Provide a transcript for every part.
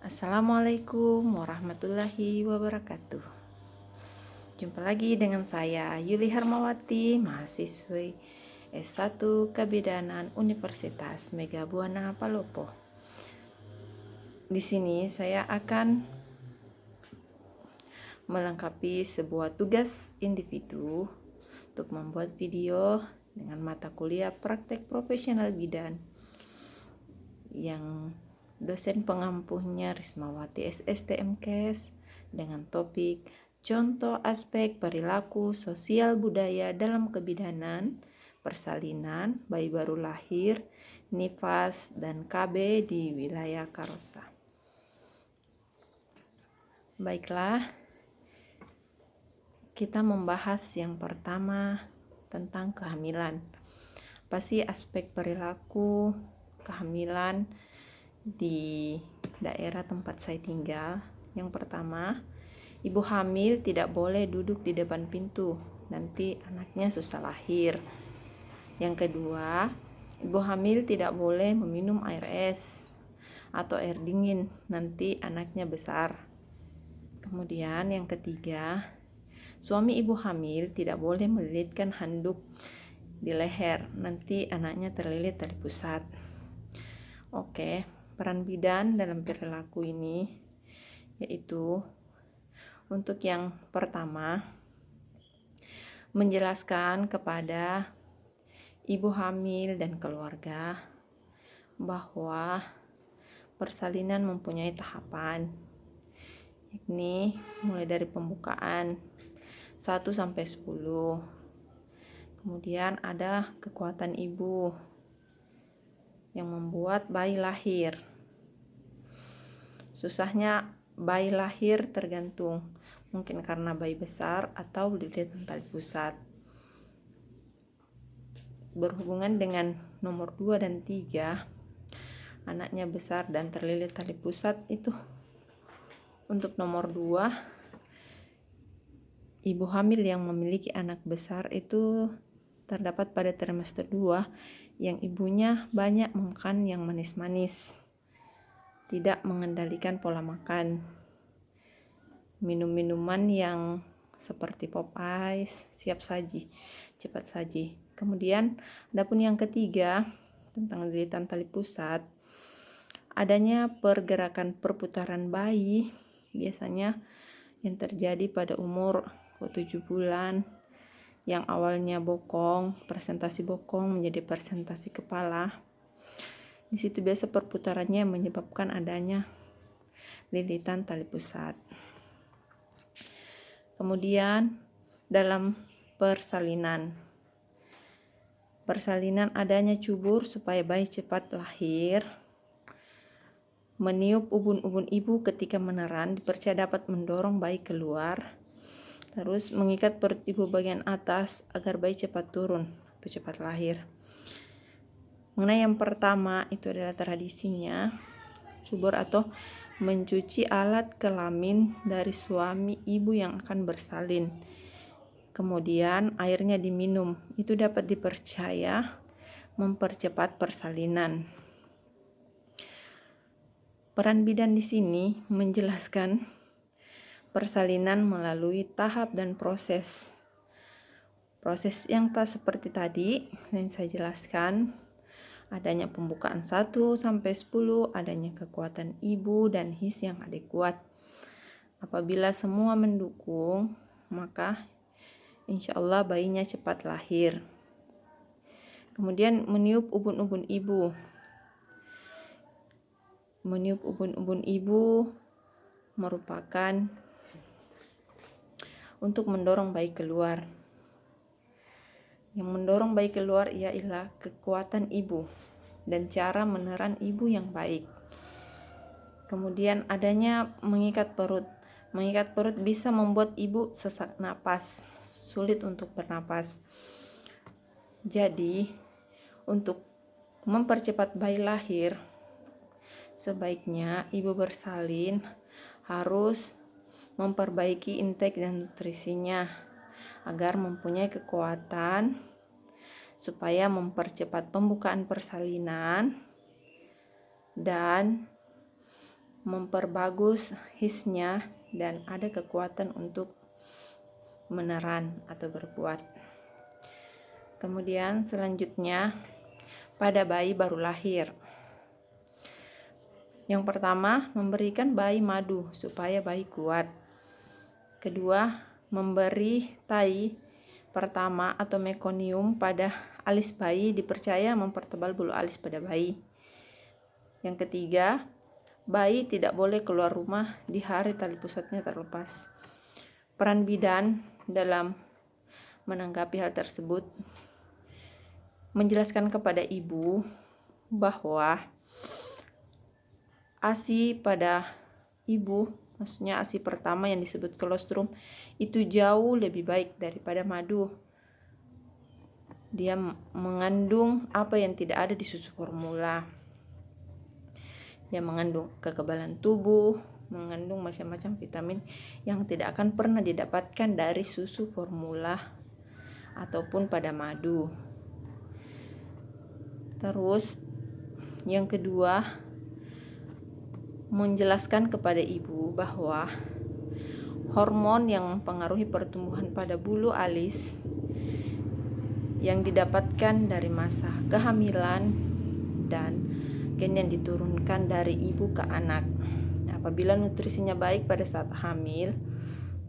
Assalamualaikum warahmatullahi wabarakatuh. Jumpa lagi dengan saya Yuli Hermawati, mahasiswi S1 Kebidanan Universitas Mega Buana Palopo. Di sini saya akan melengkapi sebuah tugas individu untuk membuat video dengan mata kuliah praktek profesional bidan yang dosen pengampuhnya Rismawati SSTMKes dengan topik contoh aspek perilaku sosial budaya dalam kebidanan, persalinan, bayi baru lahir, nifas, dan KB di wilayah Karosa. Baiklah, kita membahas yang pertama tentang kehamilan. Apa sih aspek perilaku kehamilan di daerah tempat saya tinggal? Yang pertama, ibu hamil tidak boleh duduk di depan pintu, nanti anaknya susah lahir. Yang kedua, ibu hamil tidak boleh meminum air es atau air dingin, nanti anaknya besar. Kemudian yang ketiga, suami ibu hamil tidak boleh melilitkan handuk di leher, nanti anaknya terlilit tali pusat. Oke, peran bidan dalam perilaku ini yaitu untuk yang pertama, menjelaskan kepada ibu hamil dan keluarga bahwa persalinan mempunyai tahapan, yakni mulai dari pembukaan 1 sampai 10. Kemudian ada kekuatan ibu yang membuat bayi lahir. Susahnya bayi lahir tergantung, mungkin karena bayi besar atau lilitan tali pusat. Berhubungan dengan nomor 2 dan 3, anaknya besar dan terlilit tali pusat itu. Untuk nomor 2, ibu hamil yang memiliki anak besar itu terdapat pada trimester 2 yang ibunya banyak makan yang manis-manis, tidak mengendalikan pola makan, minum minuman yang seperti pop ice, siap saji, cepat saji. Kemudian adapun yang ketiga tentang lilitan tali pusat, adanya pergerakan perputaran bayi biasanya yang terjadi pada umur 7 bulan, yang awalnya bokong, presentasi bokong menjadi presentasi kepala. Di situ biasa perputarannya menyebabkan adanya lilitan tali pusat. Kemudian dalam persalinan adanya cubur supaya bayi cepat lahir. Meniup ubun-ubun ibu ketika meneran dipercaya dapat mendorong bayi keluar. Terus mengikat perut ibu bagian atas agar bayi cepat turun atau cepat lahir. Mengenai yang pertama itu adalah tradisinya cubur atau mencuci alat kelamin dari suami ibu yang akan bersalin. Kemudian airnya diminum, itu dapat dipercaya mempercepat persalinan. Peran bidan di sini menjelaskan persalinan melalui tahap dan proses. Proses yang tak seperti tadi yang saya jelaskan, adanya pembukaan 1 sampai 10, adanya kekuatan ibu dan his yang adekuat. Apabila semua mendukung, maka insya Allah bayinya cepat lahir. Kemudian meniup ubun-ubun ibu. Meniup ubun-ubun ibu merupakan untuk mendorong bayi keluar. Yang mendorong bayi keluar ialah kekuatan ibu dan cara meneran ibu yang baik. Kemudian adanya mengikat perut. Mengikat perut bisa membuat ibu sesak napas, sulit untuk bernapas. Jadi, untuk mempercepat bayi lahir, sebaiknya ibu bersalin harus memperbaiki intake dan nutrisinya agar mempunyai kekuatan supaya mempercepat pembukaan persalinan dan memperbagus hisnya dan ada kekuatan untuk meneran atau berkuat. Kemudian selanjutnya pada bayi baru lahir. Yang pertama, memberikan bayi madu supaya bayi kuat. Kedua, memberi tai pertama atau mekonium pada alis bayi dipercaya mempertebal bulu alis pada bayi. Yang ketiga, bayi tidak boleh keluar rumah di hari tali pusatnya terlepas. Peran bidan dalam menanggapi hal tersebut menjelaskan kepada ibu bahwa ASI pada ibu, maksudnya ASI pertama yang disebut kolostrum, itu jauh lebih baik daripada madu. Dia mengandung apa yang tidak ada di susu formula. Dia mengandung kekebalan tubuh, mengandung macam-macam vitamin yang tidak akan pernah didapatkan dari susu formula ataupun pada madu. Terus yang kedua, menjelaskan kepada ibu bahwa hormon yang mempengaruhi pertumbuhan pada bulu alis yang didapatkan dari masa kehamilan dan gen yang diturunkan dari ibu ke anak. Apabila nutrisinya baik pada saat hamil,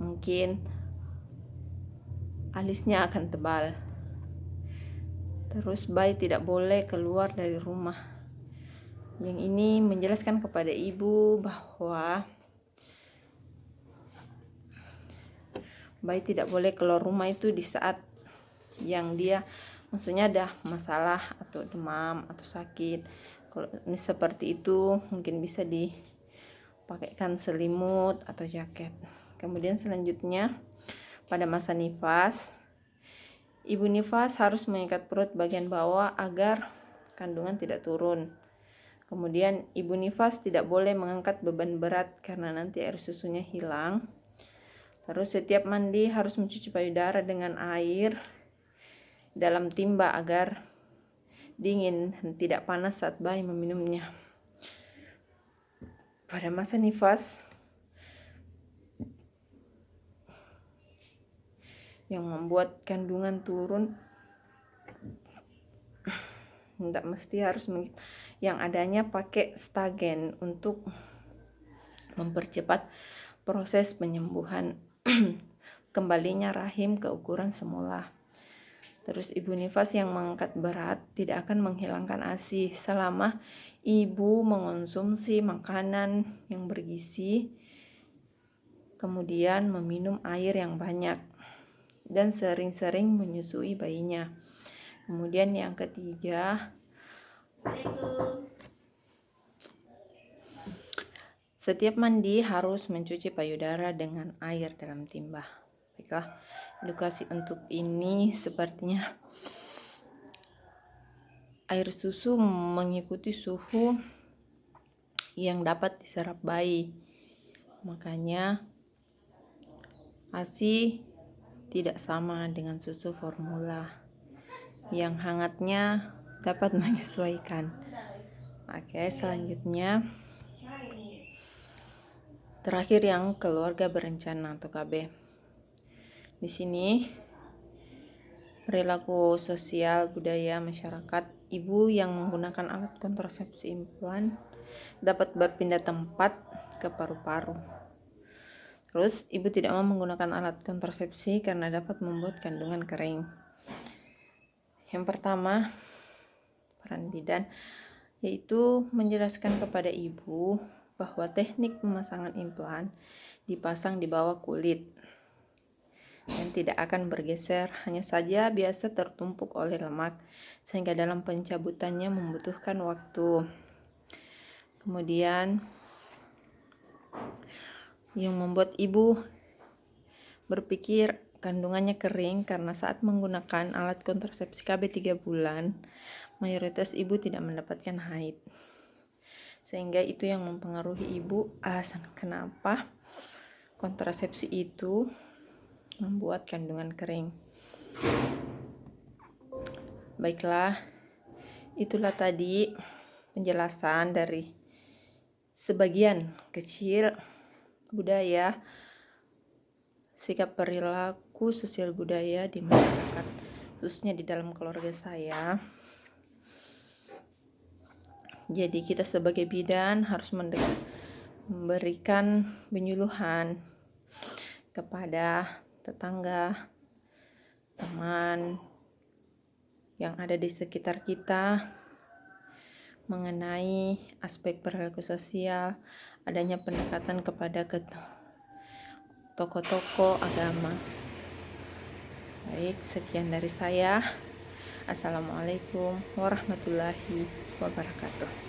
mungkin alisnya akan tebal. Terus bayi tidak boleh keluar dari rumah. Yang ini menjelaskan kepada ibu bahwa bayi tidak boleh keluar rumah itu di saat yang dia maksudnya ada masalah atau demam atau sakit. Kalau ini seperti itu mungkin bisa dipakaikan selimut atau jaket. Kemudian selanjutnya pada masa nifas, ibu nifas harus mengikat perut bagian bawah agar kandungan tidak turun. Kemudian ibu nifas tidak boleh mengangkat beban berat karena nanti air susunya hilang. Terus setiap mandi harus mencuci payudara dengan air dalam timba agar dingin dan tidak panas saat bayi meminumnya. Pada masa nifas yang membuat kandungan turun, tidak mesti harus yang adanya pakai stagen untuk mempercepat proses penyembuhan kembalinya rahim ke ukuran semula. Terus ibu nifas yang mengangkat berat tidak akan menghilangkan ASI selama ibu mengonsumsi makanan yang bergizi, kemudian meminum air yang banyak dan sering-sering menyusui bayinya. Kemudian yang ketiga, setiap mandi harus mencuci payudara dengan air dalam timba. Baiklah, edukasi untuk ini sepertinya air susu mengikuti suhu yang dapat diserap bayi. Makanya ASI tidak sama dengan susu formula. Yang hangatnya dapat menyesuaikan. Oke, selanjutnya terakhir yang keluarga berencana atau KB. Di sini perilaku sosial budaya masyarakat, ibu yang menggunakan alat kontrasepsi implan dapat berpindah tempat ke paru-paru. Terus ibu tidak mau menggunakan alat kontrasepsi karena dapat membuat kandungan kering. Yang pertama, peran bidan yaitu menjelaskan kepada ibu bahwa teknik pemasangan implan dipasang di bawah kulit dan tidak akan bergeser, hanya saja biasa tertumpuk oleh lemak sehingga dalam pencabutannya membutuhkan waktu. Kemudian yang membuat ibu berpikir kandungannya kering karena saat menggunakan alat kontrasepsi KB 3 bulan, mayoritas ibu tidak mendapatkan haid. Sehingga itu yang mempengaruhi ibu alasan kenapa kontrasepsi itu membuat kandungan kering. Baiklah, itulah tadi penjelasan dari sebagian kecil budaya, sikap perilaku sosial budaya di masyarakat, khususnya di dalam keluarga saya. Jadi kita sebagai bidan harus memberikan penyuluhan kepada tetangga, teman yang ada di sekitar kita mengenai aspek perilaku sosial, adanya pendekatan kepada tokoh-tokoh agama. Baik, sekian dari saya. Assalamualaikum warahmatullahi wabarakatuh.